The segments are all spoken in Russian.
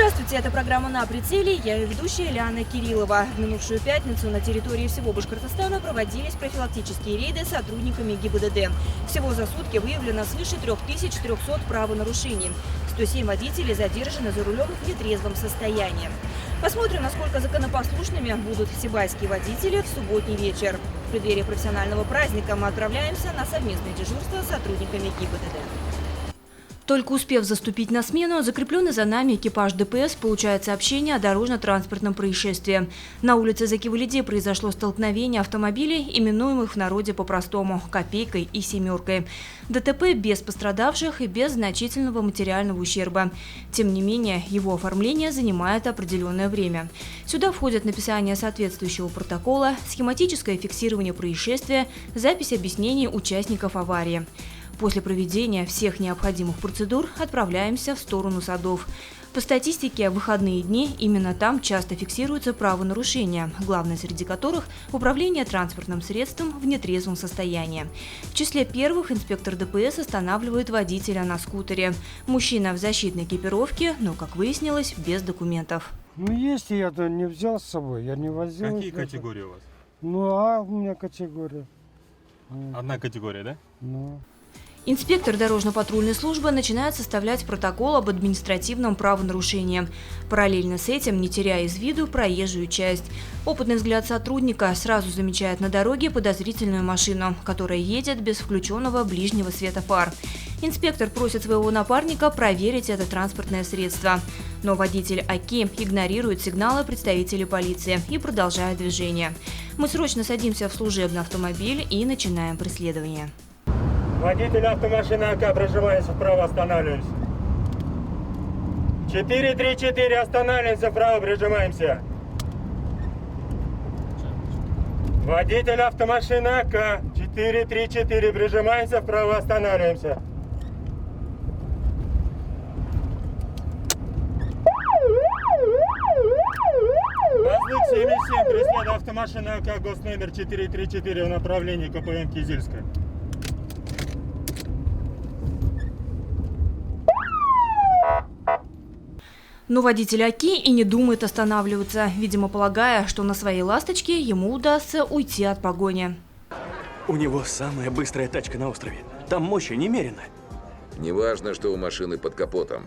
Здравствуйте, это программа «На прицеле». Я ее ведущая Лиана Кириллова. В минувшую пятницу на территории всего Башкортостана проводились профилактические рейды сотрудниками ГИБДД. Всего за сутки выявлено свыше 3300 правонарушений. 107 водителей задержаны за рулем в нетрезвом состоянии. Посмотрим, насколько законопослушными будут сибайские водители в субботний вечер. В преддверии профессионального праздника мы отправляемся на совместное дежурство с сотрудниками ГИБДД. Только успев заступить на смену, закрепленный за нами экипаж ДПС получает сообщение о дорожно-транспортном происшествии. На улице Закивалиди произошло столкновение автомобилей, именуемых в народе по-простому «Копейкой» и «Семеркой». ДТП без пострадавших и без значительного материального ущерба. Тем не менее, его оформление занимает определенное время. Сюда входят написание соответствующего протокола, схематическое фиксирование происшествия, запись объяснений участников аварии. После проведения всех необходимых процедур отправляемся в сторону садов. По статистике, в выходные дни именно там часто фиксируются правонарушения, главное среди которых – управление транспортным средством в нетрезвом состоянии. В числе первых инспектор ДПС останавливает водителя на скутере. Мужчина в защитной экипировке, но, как выяснилось, без документов. Есть, я-то не взял с собой, я не возил. Какие категории у вас? У меня категория. Одна категория, да? Инспектор дорожно-патрульной службы начинает составлять протокол об административном правонарушении. Параллельно с этим, не теряя из виду проезжую часть. Опытный взгляд сотрудника сразу замечает на дороге подозрительную машину, которая едет без включенного ближнего света фар. Инспектор просит своего напарника проверить это транспортное средство. Но водитель АКИ игнорирует сигналы представителей полиции и продолжает движение. Мы срочно садимся в служебный автомобиль и начинаем преследование. Водитель автомашины АК, прижимаясь вправо, останавливаемся. 434, останавливаемся, вправо, прижимаемся. Водитель автомашины АК, 434, прижимаемся, вправо, останавливаемся. Воздух 77, преследует автомашина АК, госномер 434 в направлении КПМ Кизильская. Но водитель АКИ и не думает останавливаться, видимо, полагая, что на своей «Ласточке» ему удастся уйти от погони. У него самая быстрая тачка на острове. Там мощи немерено. Неважно, что у машины под капотом.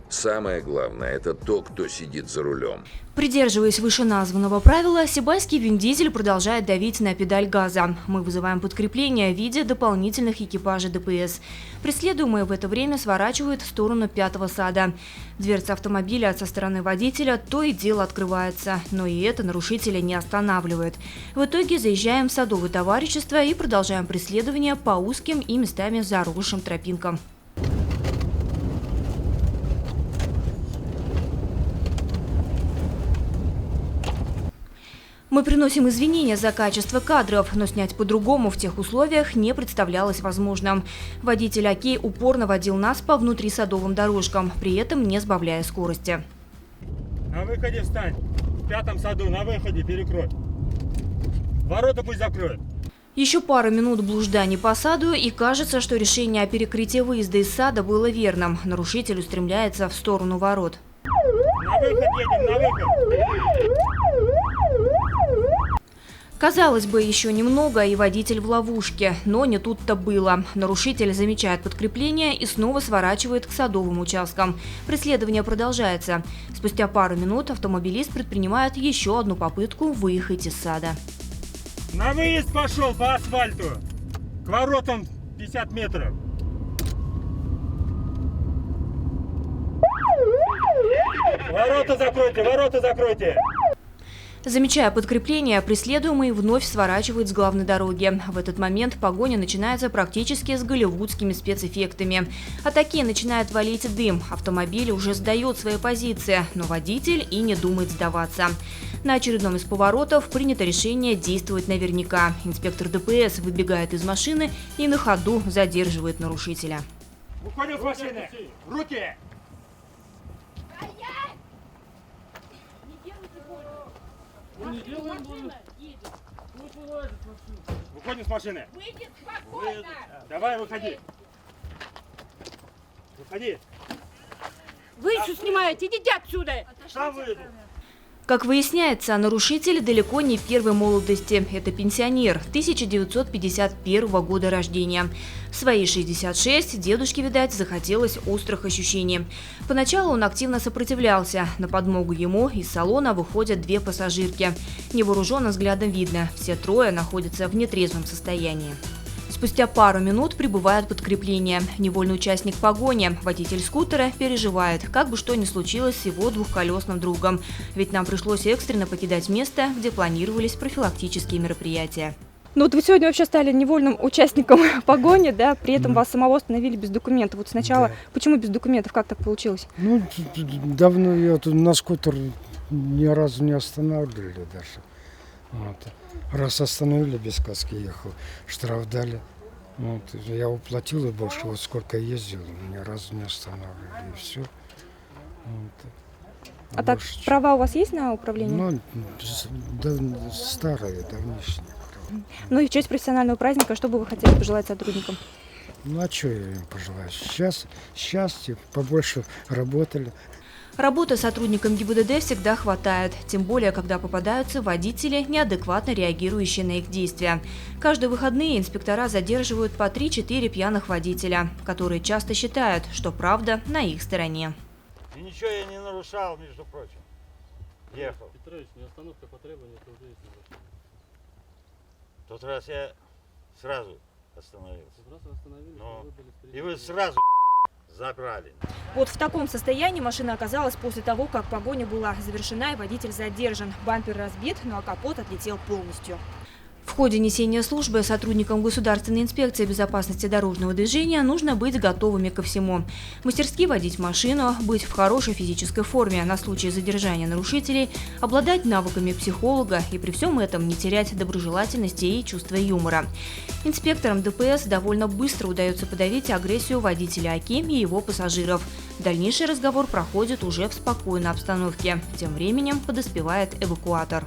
Самое главное – это то, кто сидит за рулем. Придерживаясь вышеназванного правила, сибайский Вин-Дизель продолжает давить на педаль газа. Мы вызываем подкрепление в виде дополнительных экипажей ДПС. Преследуемые в это время сворачивают в сторону 5-го сада. Дверца автомобиля со стороны водителя то и дело открывается, но и это нарушителя не останавливает. В итоге заезжаем в садовое товарищество и продолжаем преследование по узким и местами заросшим тропинкам. Мы приносим извинения за качество кадров, но снять по-другому в тех условиях не представлялось возможным. Водитель АКИ упорно водил нас по внутрисадовым дорожкам, при этом не сбавляя скорости. На выходе встань. В 5-м саду, на выходе перекрой. Ворота пусть закроют. Еще пару минут блужданий по саду, и кажется, что решение о перекрытии выезда из сада было верным. Нарушитель устремляется в сторону ворот. На выход едем, на выход. Казалось бы, еще немного, и водитель в ловушке, но не тут-то было. Нарушитель замечает подкрепление и снова сворачивает к садовым участкам. Преследование продолжается. Спустя пару минут автомобилист предпринимает еще одну попытку выехать из сада. На выезд пошел по асфальту. К воротам 50 метров. Ворота закройте, ворота закройте. Замечая подкрепление, преследуемый вновь сворачивает с главной дороги. В этот момент погоня начинается практически с голливудскими спецэффектами. От АКИ начинает валить дым. Автомобиль уже сдает свои позиции, но водитель и не думает сдаваться. На очередном из поворотов принято решение действовать наверняка. Инспектор ДПС выбегает из машины и на ходу задерживает нарушителя. Уходим с машины! Руки! Не делаем больно. Выходим с машины. Выйди спокойно. Давай, выходи. Выходи. Вы что снимаете? Идите отсюда! Сам выйду. Как выясняется, нарушитель далеко не первой молодости. Это пенсионер 1951 года рождения. В свои 66 дедушке, видать, захотелось острых ощущений. Поначалу он активно сопротивлялся. На подмогу ему из салона выходят две пассажирки. Невооруженным взглядом видно, все трое находятся в нетрезвом состоянии. Спустя пару минут прибывает подкрепление. Невольный участник погони, водитель скутера, переживает, как бы что ни случилось с его двухколесным другом. Ведь нам пришлось экстренно покидать место, где планировались профилактические мероприятия. Ну вот вы сегодня вообще стали невольным участником погони, да? При этом вас самого остановили без документов. Вот сначала, Да. почему без документов, как так получилось? Ну, давно я тут на скутер ни разу не останавливали даже. Вот. Раз остановили, без каски ехал, штраф дали. Вот. Я уплатил и больше, вот сколько ездил, ни разу не останавливали, и все. Вот. А так, Больше права у вас есть на управление? Ну, старые, давнишние. Ну и в честь профессионального праздника, что бы вы хотели пожелать сотрудникам? Ну, а что я им пожелаю? Сейчас счастья, побольше работали. Работы сотрудникам ГИБДД всегда хватает, тем более, когда попадаются водители, неадекватно реагирующие на их действия. Каждые выходные инспектора задерживают по 3-4 пьяных водителя, которые часто считают, что правда на их стороне. И ничего я не нарушал, между прочим. Ехал. Петрович, не остановка по требованию, это уже есть нарушение. В тот раз я сразу остановился. Раз остановились, Но вы были и вы сразу забрали. Вот в таком состоянии машина оказалась после того, как погоня была завершена и водитель задержан. Бампер разбит, ну а капот отлетел полностью. В ходе несения службы сотрудникам Государственной инспекции безопасности дорожного движения нужно быть готовыми ко всему. Мастерски водить машину, быть в хорошей физической форме на случай задержания нарушителей, обладать навыками психолога и при всем этом не терять доброжелательности и чувства юмора. Инспекторам ДПС довольно быстро удается подавить агрессию водителя АКИ и его пассажиров. Дальнейший разговор проходит уже в спокойной обстановке. Тем временем подоспевает эвакуатор.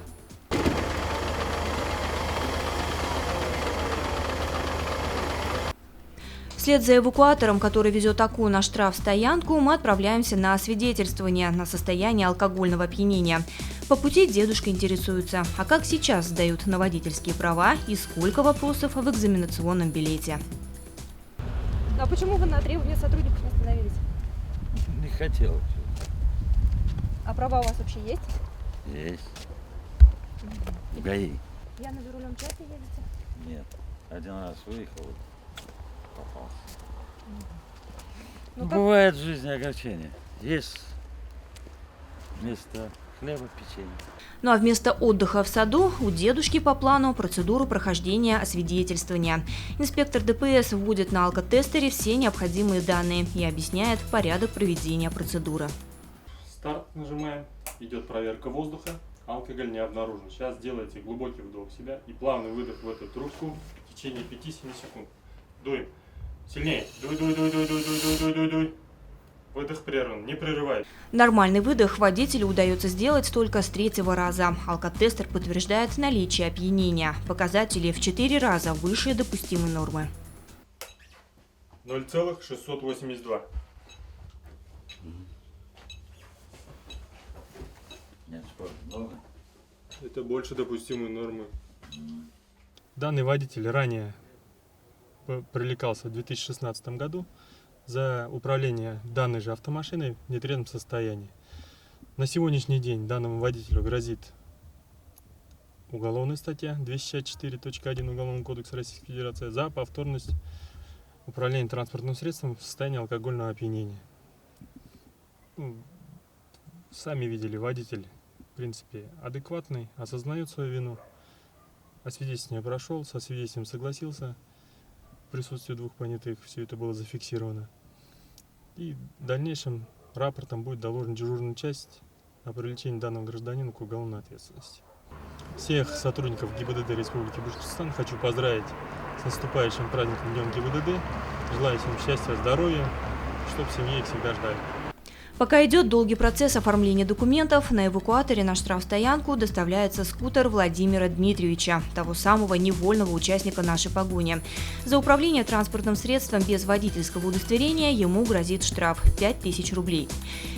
Вслед за эвакуатором, который везет АКУ на штрафстоянку, мы отправляемся на освидетельствование на состояние алкогольного опьянения. По пути дедушка интересуется, а как сейчас сдают на водительские права и сколько вопросов в экзаменационном билете. А почему вы на требования сотрудников не остановились? Не хотел. А права у вас вообще есть? Есть. В ГАИ. Пьяный за рулем часто ездите? Нет. Один раз выехал, попался. Ну, Ну, как- бывает в жизни огорчения. Есть вместо хлеба печенье. Ну а вместо отдыха в саду у дедушки по плану процедуру прохождения освидетельствования. Инспектор ДПС вводит на алкотестере все необходимые данные и объясняет порядок проведения процедуры. Старт нажимаем, идет проверка воздуха, алкоголь не обнаружен. Сейчас делайте глубокий вдох в себя и плавный выдох в эту трубку в течение 5-7 секунд. Дуем. Сильнее. Дуй, дуй, дуй, дуй, дуй, дуй, дуй, дуй, дуй, дуй. Выдох прерван, не прерывай. Нормальный выдох водителю удается сделать только с 3-го раза. Алкотестер подтверждает наличие опьянения. Показатели в 4 раза выше допустимой нормы. 0,682. Нет, спорт много. Это больше допустимой нормы. Данный водитель ранее привлекался в 2016 году за управление данной же автомашиной в нетрезвом состоянии. На сегодняшний день данному водителю грозит уголовная статья 264.1 Уголовного кодекса Российской Федерации за повторность управления транспортным средством в состоянии алкогольного опьянения. Ну, сами видели, водитель в принципе адекватный, осознает свою вину. Освидетельствование прошел, со свидетелем согласился. В присутствии двух понятых все это было зафиксировано. И в дальнейшем рапортом будет доложена дежурная часть о привлечении данного гражданина к уголовной ответственности. Всех сотрудников ГИБДД Республики Башкортостан хочу поздравить с наступающим праздником Днем ГИБДД. Желаю всем счастья, здоровья, чтобы в семье их всегда ждали. Пока идет долгий процесс оформления документов, на эвакуаторе на штрафстоянку доставляется скутер Владимира Дмитриевича, того самого невольного участника нашей погони. За управление транспортным средством без водительского удостоверения ему грозит штраф – 5000 рублей.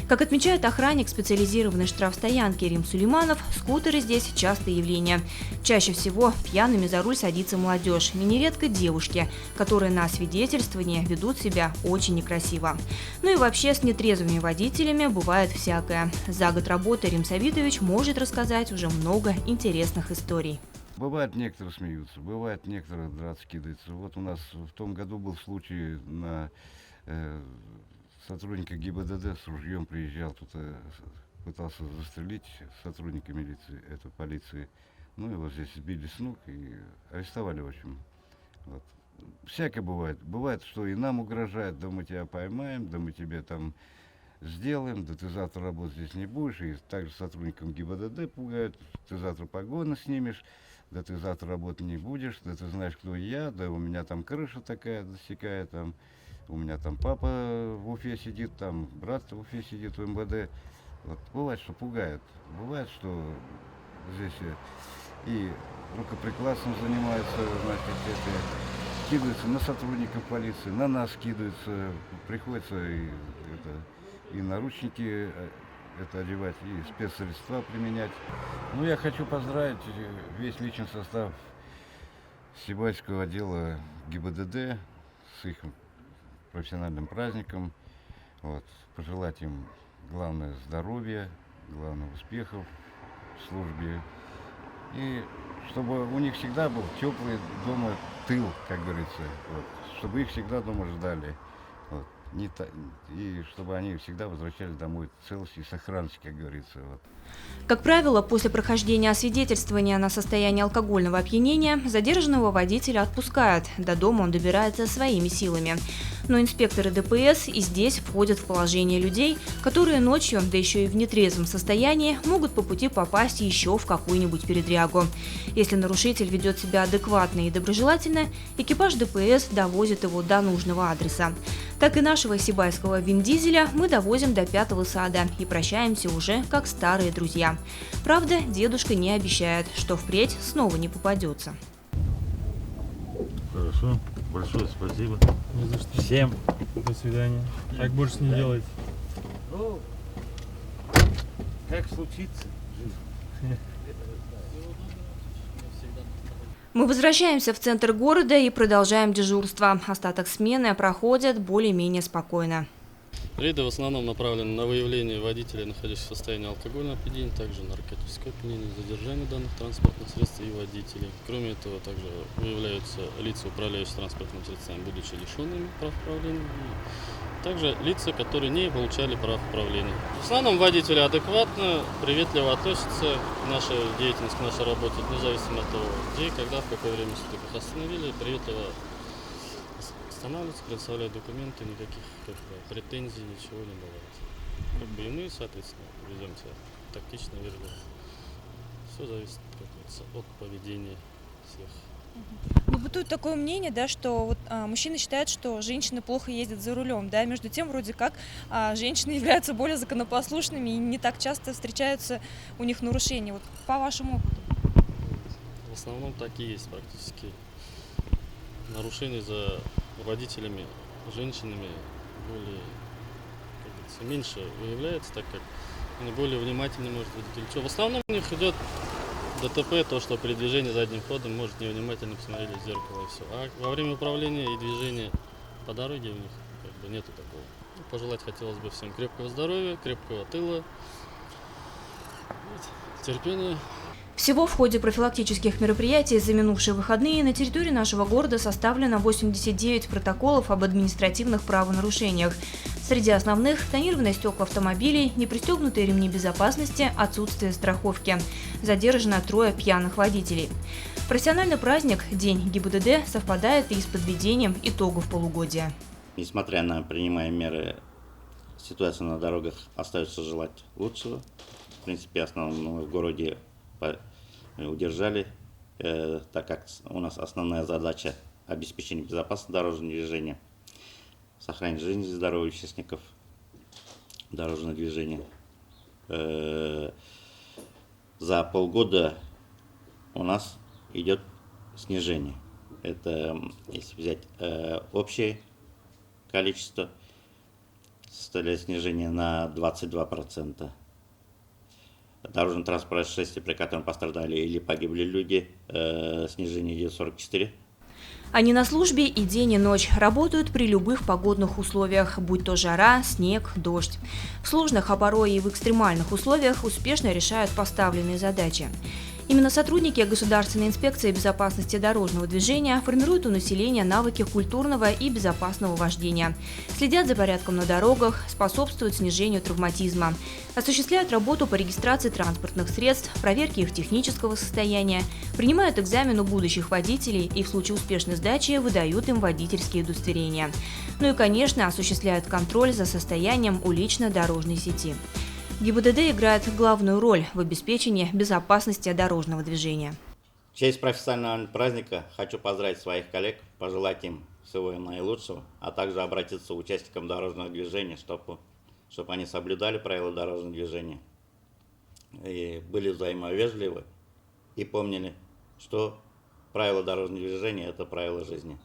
Как отмечает охранник специализированной штрафстоянки Рим Сулейманов, скутеры здесь частое явление. Чаще всего пьяными за руль садится молодежь, и нередко девушки, которые на освидетельствовании ведут себя очень некрасиво. Ну и вообще с нетрезвыми водителями бывает всякое. За год работы Рим Савитович может рассказать уже много интересных историй. Бывает, некоторые смеются, бывает, некоторые драться кидаются. Вот у нас в том году был случай, на сотрудника ГИБДД с ружьем приезжал, тут пытался застрелить сотрудника милиции, это полиции. Ну, его здесь сбили с ног и арестовали, в общем. Вот. Всякое бывает. Бывает, что и нам угрожает, да мы тебя поймаем, да мы тебе там сделаем, да ты завтра работать здесь не будешь. И также сотрудникам ГИБДД пугают, ты завтра погоны снимешь, да ты завтра работать не будешь, да ты знаешь, кто я, да у меня там крыша такая досекает, там, у меня там папа в Уфе сидит, там брат в Уфе сидит в МВД. Вот. Бывает, что пугает, бывает, что здесь и рукоприкладством занимаются, значит, это, кидаются на сотрудников полиции, на нас кидаются, приходится и наручники это одевать, и спецсредства применять. Ну, я хочу поздравить весь личный состав Сибайского отдела ГИБДД с их профессиональным праздником. Вот. Пожелать им главное здоровья, главное успехов в службе. И чтобы у них всегда был теплый дома тыл, как говорится. Вот. Чтобы их всегда дома ждали. Вот. И чтобы они всегда возвращались домой в целости и сохранности, как говорится. Вот. Как правило, после прохождения освидетельствования на состояние алкогольного опьянения задержанного водителя отпускают. До дома он добирается своими силами. Но инспекторы ДПС и здесь входят в положение людей, которые ночью, да еще и в нетрезвом состоянии, могут по пути попасть еще в какую-нибудь передрягу. Если нарушитель ведет себя адекватно и доброжелательно, экипаж ДПС довозит его до нужного адреса. Так и нашего сибайского Вин-Дизеля мы довозим до 5-го сада и прощаемся уже как старые друзья. Правда, дедушка не обещает, что впредь снова не попадется. Хорошо, большое спасибо. Не за что. Всем. До свидания. Так больше не делайте. Ну, как случится жизнь. Мы возвращаемся в центр города и продолжаем дежурство. Остаток смены проходит более-менее спокойно. Рейды в основном направлены на выявление водителей, находящихся в состоянии алкогольного опьянения, также наркотического опьянения, задержание данных транспортных средств и водителей. Кроме этого, также выявляются лица, управляющие транспортными средствами, будучи лишенными прав управления, и также лица, которые не получали прав управления. В основном водители адекватно, приветливо относятся к нашей деятельности, к нашей работе, независимо от того, где, когда, в какое время суток их остановили, приветливо останавливаются, предоставляют документы, никаких претензий, ничего не бывает. Как бы и мы, соответственно, ведем себя тактично, вежливо. Все зависит, как говорится, от поведения всех. Ну, бытует такое мнение, да, что вот, мужчины считают, что женщины плохо ездят за рулем, да, между тем вроде как женщины являются более законопослушными и не так часто встречаются у них нарушения. Вот по вашему опыту? В основном так и есть практически. Нарушений за водителями, женщинами более, как говорится, меньше выявляется, так как они более внимательны, может быть. В основном у них идет ДТП, то, что при движении задним ходом может невнимательно посмотреть в зеркало и все. А во время управления и движения по дороге у них как бы нету такого. Пожелать хотелось бы всем крепкого здоровья, крепкого тыла, терпения. Всего в ходе профилактических мероприятий за минувшие выходные на территории нашего города составлено 89 протоколов об административных правонарушениях. Среди основных – тонированные стекла автомобилей, непристегнутые ремни безопасности, отсутствие страховки. Задержано 3 пьяных водителей. Профессиональный праздник День ГИБДД совпадает и с подведением итогов полугодия. Несмотря на принимаемые меры, ситуация на дорогах остается желать лучшего. В принципе, основном в городе удержали, так как у нас основная задача – обеспечение безопасности дорожного движения, сохранить жизнь и здоровье участников дорожного движения. За полгода у нас идет снижение. Это, если взять общее количество, составляет снижение на 22%. Дорожно-транспортное происшествие, при котором пострадали или погибли люди, снижение идет 44%. Они на службе и день, и ночь, работают при любых погодных условиях, будь то жара, снег, дождь. В сложных, а порой и в экстремальных условиях успешно решают поставленные задачи. Именно сотрудники Государственной инспекции безопасности дорожного движения формируют у населения навыки культурного и безопасного вождения, следят за порядком на дорогах, способствуют снижению травматизма, осуществляют работу по регистрации транспортных средств, проверке их технического состояния, принимают экзамен у будущих водителей и в случае успешной сдачи выдают им водительские удостоверения. Ну и, конечно, осуществляют контроль за состоянием улично-дорожной сети. ГИБДД играет главную роль в обеспечении безопасности дорожного движения. В честь профессионального праздника хочу поздравить своих коллег, пожелать им всего наилучшего, а также обратиться к участникам дорожного движения, чтобы они соблюдали правила дорожного движения, и были взаимовежливы и помнили, что правила дорожного движения – это правила жизни.